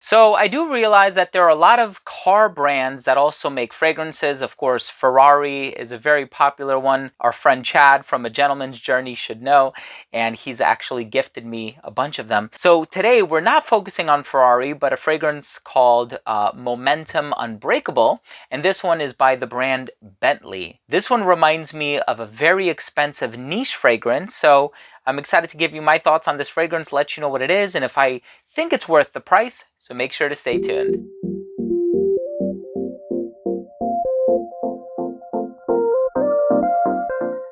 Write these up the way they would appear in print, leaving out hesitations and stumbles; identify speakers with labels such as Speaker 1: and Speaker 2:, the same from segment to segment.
Speaker 1: So I do realize that there are a lot of car brands that also make fragrances. Of course, Ferrari is a very popular one. Our friend Chad from A Gentleman's Journey should know, and he's actually gifted me a bunch of them. So today we're not focusing on Ferrari, but a fragrance called Momentum Unbreakable, and this one is by the brand Bentley. This one reminds me of a very expensive niche fragrance, so I'm excited to give you my thoughts on this fragrance, let you know what it is, and if I think it's worth the price, so make sure to stay tuned.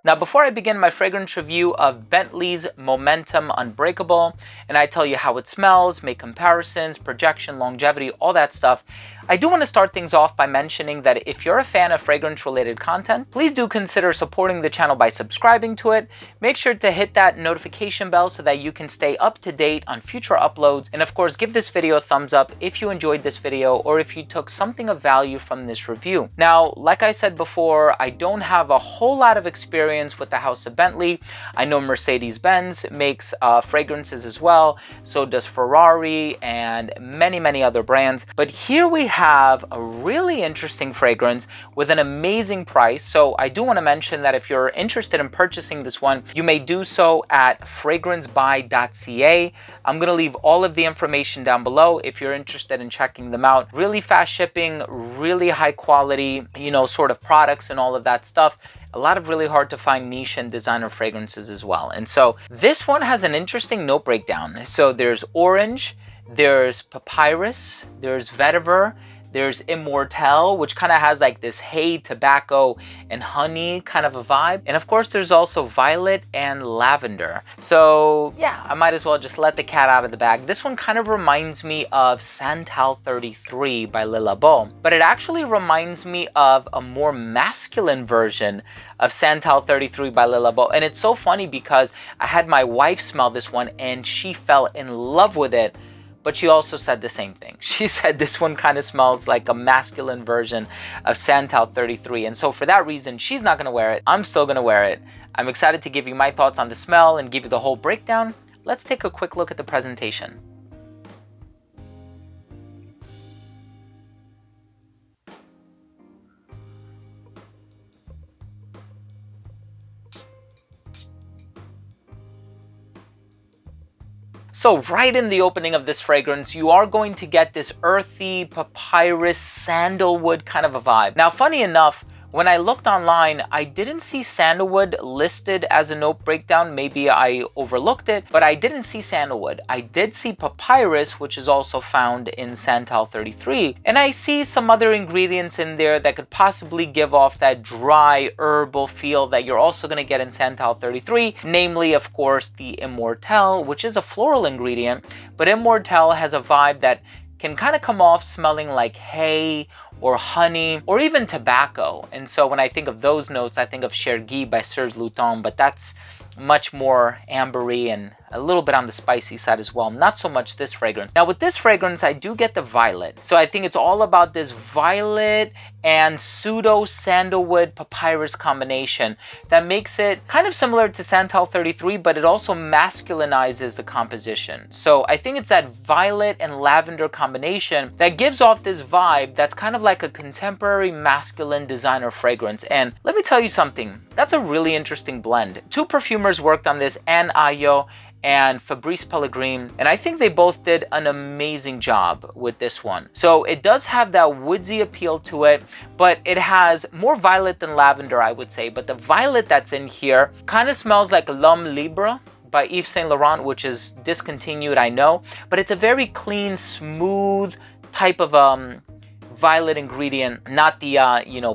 Speaker 1: Now, before I begin my fragrance review of Bentley's Momentum Unbreakable, and I tell you how it smells, make comparisons, projection, longevity, all that stuff, I do want to start things off by mentioning that if you're a fan of fragrance-related content, please do consider supporting the channel by subscribing to it. Make sure to hit that notification bell so that you can stay up to date on future uploads. And of course, give this video a thumbs up if you enjoyed this video or if you took something of value from this review. Now, like I said before, I don't have a whole lot of experience with the House of Bentley. I know Mercedes-Benz makes fragrances as well. So does Ferrari and many other brands. But here we have a really interesting fragrance with an amazing price. So I do want to mention that if you're interested in purchasing this one, you may do so at fragrancebuy.ca. I'm going to leave all of the information down below if you're interested in checking them out. Really fast shipping, really high quality, sort of products and all of that stuff. A lot of really hard to find niche and designer fragrances as well. And so this one has an interesting note breakdown. So there's orange, there's papyrus, there's vetiver, there's immortelle, which kind of has like this hay, tobacco, and honey kind of a vibe. And of course, there's also violet and lavender. So yeah, I might as well just let the cat out of the bag. This one kind of reminds me of Santal 33 by Le Labo, but it actually reminds me of a more masculine version of Santal 33 by Le Labo. And it's so funny because I had my wife smell this one and she fell in love with it. But she also said the same thing. She said this one kind of smells like a masculine version of Santal 33. And so for that reason, she's not going to wear it. I'm still going to wear it. I'm excited to give you my thoughts on the smell and give you the whole breakdown. Let's take a quick look at the presentation. So right in the opening of this fragrance, you are going to get this earthy, papyrus, sandalwood kind of a vibe. Now, funny enough, when I looked online, I didn't see sandalwood listed as a note breakdown. Maybe I overlooked it, but I didn't see sandalwood. I did see papyrus, which is also found in Santal 33. And I see some other ingredients in there that could possibly give off that dry herbal feel that you're also going to get in Santal 33. Namely, of course, the immortelle, which is a floral ingredient. But immortelle has a vibe that can kind of come off smelling like hay or honey or even tobacco. And so when I think of those notes, I think of Chergui by Serge Lutens, but that's much more ambery and a little bit on the spicy side as well. Not so much this fragrance. Now with this fragrance, I do get the violet. So I think it's all about this violet and pseudo sandalwood papyrus combination that makes it kind of similar to Santal 33, but it also masculinizes the composition. So I think it's that violet and lavender combination that gives off this vibe that's kind of like a contemporary masculine designer fragrance. And let me tell you something, that's a really interesting blend. Two perfumers worked on this, Anne Ayo and Fabrice Pellegrin, and I think they both did an amazing job with this one. So it does have that woodsy appeal to it, but it has more violet than lavender, I would say. But the violet that's in here kind of smells like L'Homme Libre by Yves Saint Laurent, which is discontinued, I know, but it's a very clean, smooth type of violet ingredient, not the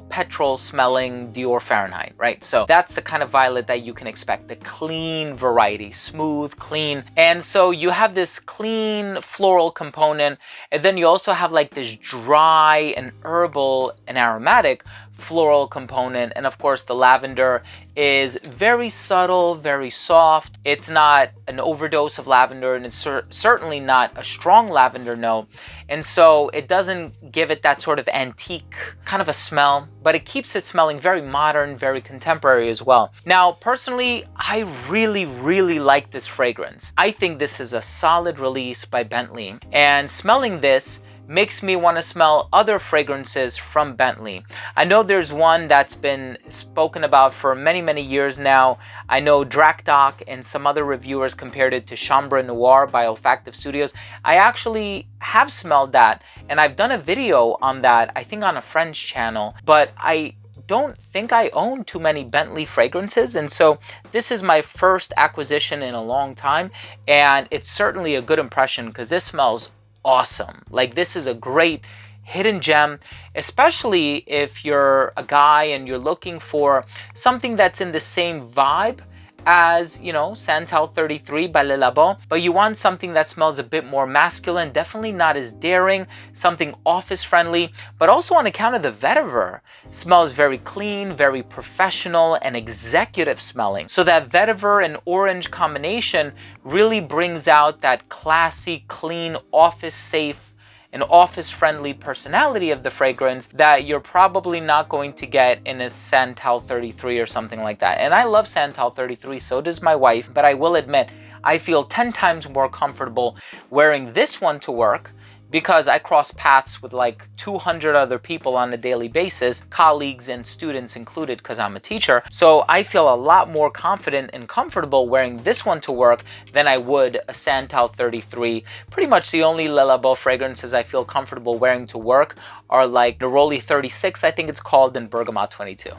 Speaker 1: petrol smelling Dior Fahrenheit, right? So that's the kind of violet that you can expect, the clean variety, smooth, clean. And so you have this clean floral component, and then you also have like this dry and herbal and aromatic floral component. And of course, the lavender is very subtle, very soft. It's not an overdose of lavender, and it's certainly not a strong lavender note. And so it doesn't give it that sort of antique kind of a smell, but it keeps it smelling very modern, very contemporary as well. Now, personally, I really like this fragrance. I think this is a solid release by Bentley, and smelling this makes me want to smell other fragrances from Bentley. I know there's one that's been spoken about for many years now. I know Drakdoc and some other reviewers compared it to Chambre Noir by Olfactive Studios. I actually have smelled that, and I've done a video on that, I think on a friend's channel, but I don't think I own too many Bentley fragrances, and so this is my first acquisition in a long time, and it's certainly a good impression because this smells awesome. Like, this is a great hidden gem, especially if you're a guy and you're looking for something that's in the same vibe as, you know, Santal 33 by Le Labo, but you want something that smells a bit more masculine, definitely not as daring, something office friendly, but also on account of the vetiver. Smells very clean, very professional and executive smelling. So that vetiver and orange combination really brings out that classy, clean, office safe an office-friendly personality of the fragrance that you're probably not going to get in a Santal 33 or something like that. And I love Santal 33, so does my wife, but I will admit, I feel 10 times more comfortable wearing this one to work because I cross paths with like 200 other people on a daily basis, colleagues and students included because I'm a teacher. So I feel a lot more confident and comfortable wearing this one to work than I would a Santal 33. Pretty much the only Le Labo fragrances I feel comfortable wearing to work are like Neroli 36, I think it's called, and Bergamot 22.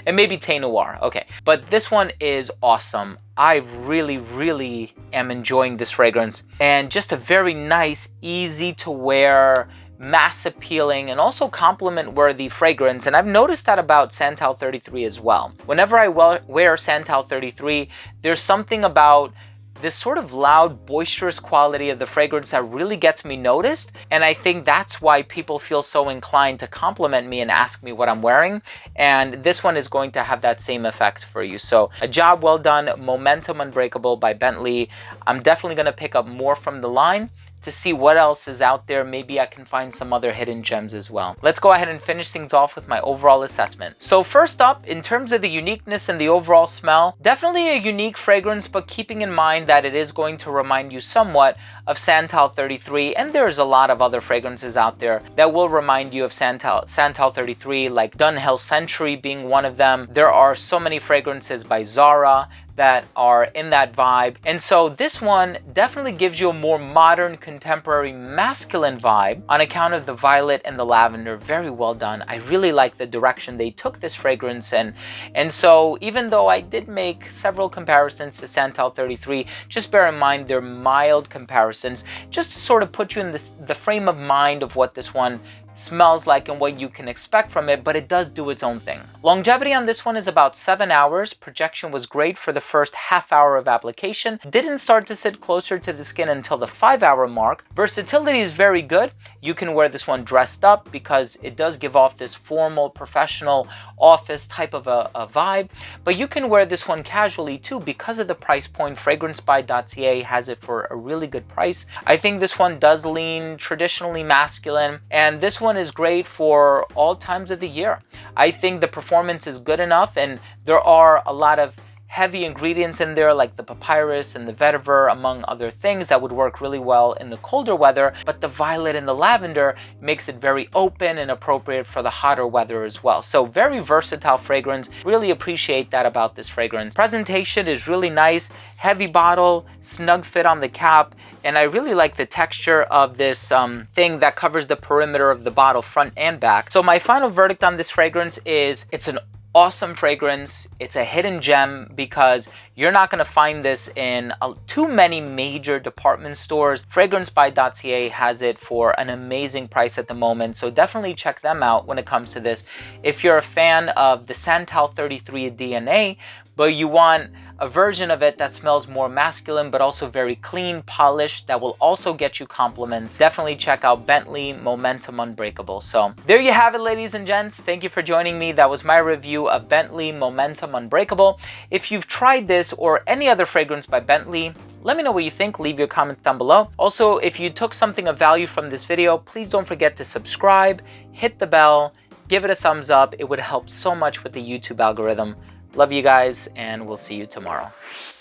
Speaker 1: And maybe Thé Noir, okay. But this one is awesome. I really am enjoying this fragrance, and just a very nice, easy to wear, mass appealing, and also compliment worthy fragrance. And I've noticed that about Santal 33 as well. Whenever I wear Santal 33, there's something about this sort of loud, boisterous quality of the fragrance that really gets me noticed. And I think that's why people feel so inclined to compliment me and ask me what I'm wearing. And this one is going to have that same effect for you. So a job well done, Momentum Unbreakable by Bentley. I'm definitely going to pick up more from the line to see what else is out there. Maybe I can find some other hidden gems as well. Let's go ahead and finish things off with my overall assessment. So first up, in terms of the uniqueness and the overall smell, definitely a unique fragrance, but keeping in mind that it is going to remind you somewhat of Santal 33, and there's a lot of other fragrances out there that will remind you of Santal 33, like Dunhill Century being one of them. There are so many fragrances by Zara that are in that vibe. And so this one definitely gives you a more modern, contemporary, masculine vibe on account of the violet and the lavender. Very well done. I really like the direction they took this fragrance in. And so even though I did make several comparisons to Santal 33, just bear in mind they're mild comparisons, just to sort of put you in the frame of mind of what this one smells like and what you can expect from it, but it does do its own thing. Longevity on this one is about 7 hours. Projection was great for the first half hour of application. Didn't start to sit closer to the skin until the 5-hour mark. Versatility is very good. You can wear this one dressed up because it does give off this formal, professional, office type of a vibe, but you can wear this one casually too because of the price point. FragranceBuy.ca has it for a really good price. I think this one does lean traditionally masculine, and this one is great for all times of the year. I think the performance is good enough, and there are a lot of heavy ingredients in there like the papyrus and the vetiver, among other things, that would work really well in the colder weather, but the violet and the lavender makes it very open and appropriate for the hotter weather as well. So very versatile fragrance. Really appreciate that about this fragrance. Presentation is really nice, heavy bottle, snug fit on the cap, and I really like the texture of this thing that covers the perimeter of the bottle, front and back. So my final verdict on this fragrance is it's an awesome fragrance. It's a hidden gem because you're not going to find this in too many major department stores. FragranceBuy.ca has it for an amazing price at the moment, so definitely check them out when it comes to this. If you're a fan of the Santal 33 DNA, but you want a version of it that smells more masculine, but also very clean, polished, that will also get you compliments. Definitely check out Bentley Momentum Unbreakable. So there you have it, ladies and gents. Thank you for joining me. That was my review of Bentley Momentum Unbreakable. If you've tried this or any other fragrance by Bentley, let me know what you think. Leave your comments down below. Also, if you took something of value from this video, please don't forget to subscribe, hit the bell, give it a thumbs up. It would help so much with the YouTube algorithm. Love you guys, and we'll see you tomorrow.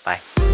Speaker 1: Bye.